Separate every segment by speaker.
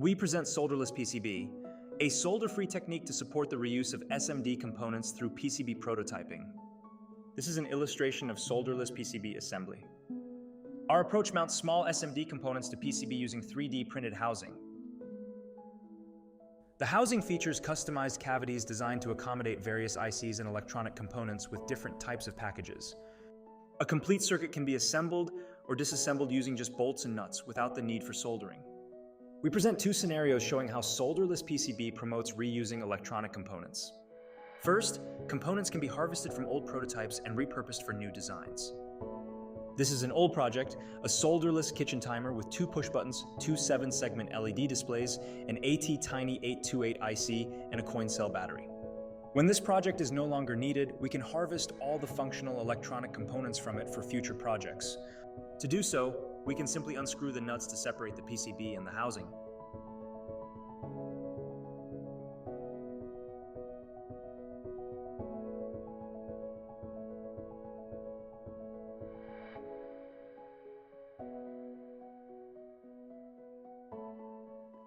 Speaker 1: We present solderless PCB, a solder-free technique to support the reuse of SMD components through PCB prototyping. This is an illustration of solderless PCB assembly. Our approach mounts small SMD components to PCB using 3D printed housing. The housing features customized cavities designed to accommodate various ICs and electronic components with different types of packages. A complete circuit can be assembled or disassembled using just bolts and nuts without the need for soldering. We present two scenarios showing how solderless PCB promotes reusing electronic components. First, components can be harvested from old prototypes and repurposed for new designs. This is an old project, a solderless kitchen timer with 2 push buttons, 2 7-segment LED displays, an AT-Tiny 828 IC, and a coin cell battery. When this project is no longer needed, we can harvest all the functional electronic components from it for future projects. To do so, we can simply unscrew the nuts to separate the PCB and the housing.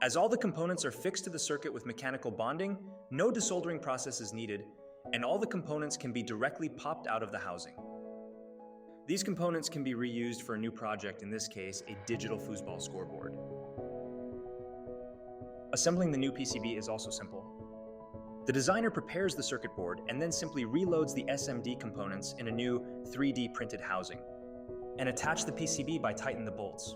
Speaker 1: As all the components are fixed to the circuit with mechanical bonding, no desoldering process is needed, and all the components can be directly popped out of the housing. These components can be reused for a new project, in this case, a digital foosball scoreboard. Assembling the new PCB is also simple. The designer prepares the circuit board and then simply reloads the SMD components in a new 3D printed housing, and attach the PCB by tightening the bolts.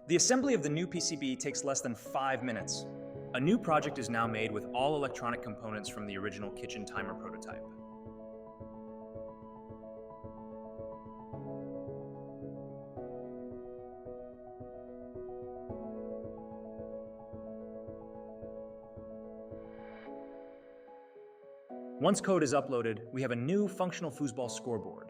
Speaker 1: The assembly of the new PCB takes less than 5 minutes. A new project is now made with all electronic components from the original kitchen timer prototype. Once code is uploaded, we have a new functional foosball scoreboard.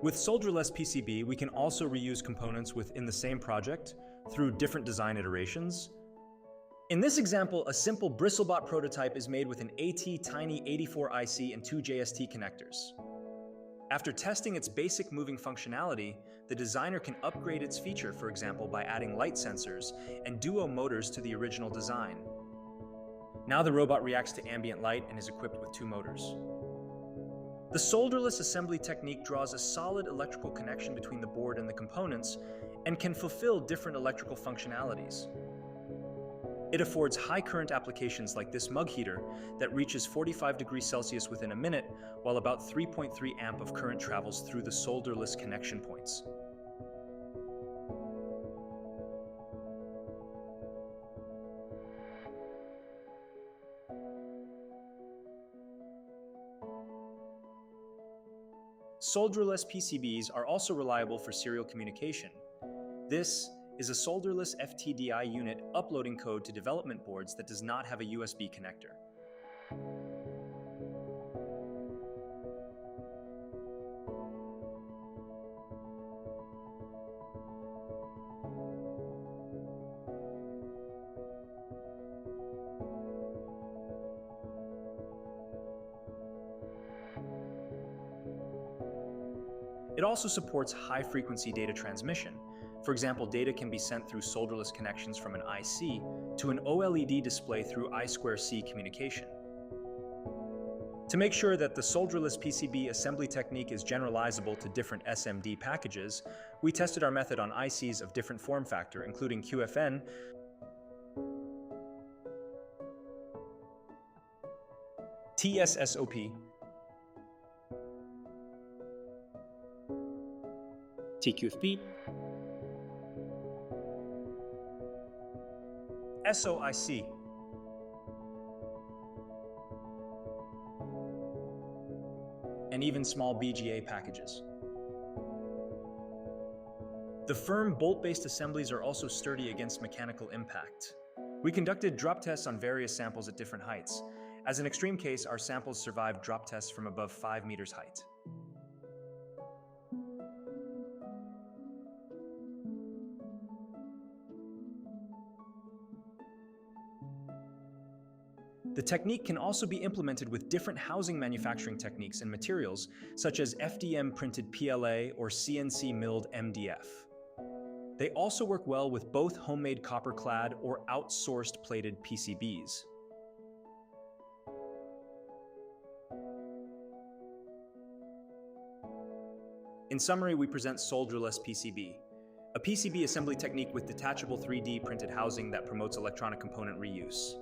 Speaker 1: With solderless PCB, we can also reuse components within the same project through different design iterations. In this example, a simple BristleBot prototype is made with an AT-Tiny 84 IC and 2 JST connectors. After testing its basic moving functionality, the designer can upgrade its feature, for example, by adding light sensors and duo motors to the original design. Now the robot reacts to ambient light and is equipped with 2 motors. The solderless assembly technique draws a solid electrical connection between the board and the components and can fulfill different electrical functionalities. It affords high current applications like this mug heater that reaches 45 degrees Celsius within a minute, while about 3.3 amp of current travels through the solderless connection points. Solderless PCBs are also reliable for serial communication. This is a solderless FTDI unit uploading code to development boards that does not have a USB connector. It also supports high-frequency data transmission. For example, data can be sent through solderless connections from an IC to an OLED display through I2C communication. To make sure that the solderless PCB assembly technique is generalizable to different SMD packages, we tested our method on ICs of different form factor, including QFN, TSSOP,
Speaker 2: TQFP,
Speaker 1: SOIC, and even small BGA packages. The firm bolt-based assemblies are also sturdy against mechanical impact. We conducted drop tests on various samples at different heights. As an extreme case, our samples survived drop tests from above 5 meters height. The technique can also be implemented with different housing manufacturing techniques and materials, such as FDM-printed PLA or CNC-milled MDF. They also work well with both homemade copper-clad or outsourced plated PCBs. In summary, we present SolderlessPCB, a PCB assembly technique with detachable 3D printed housing that promotes electronic component reuse.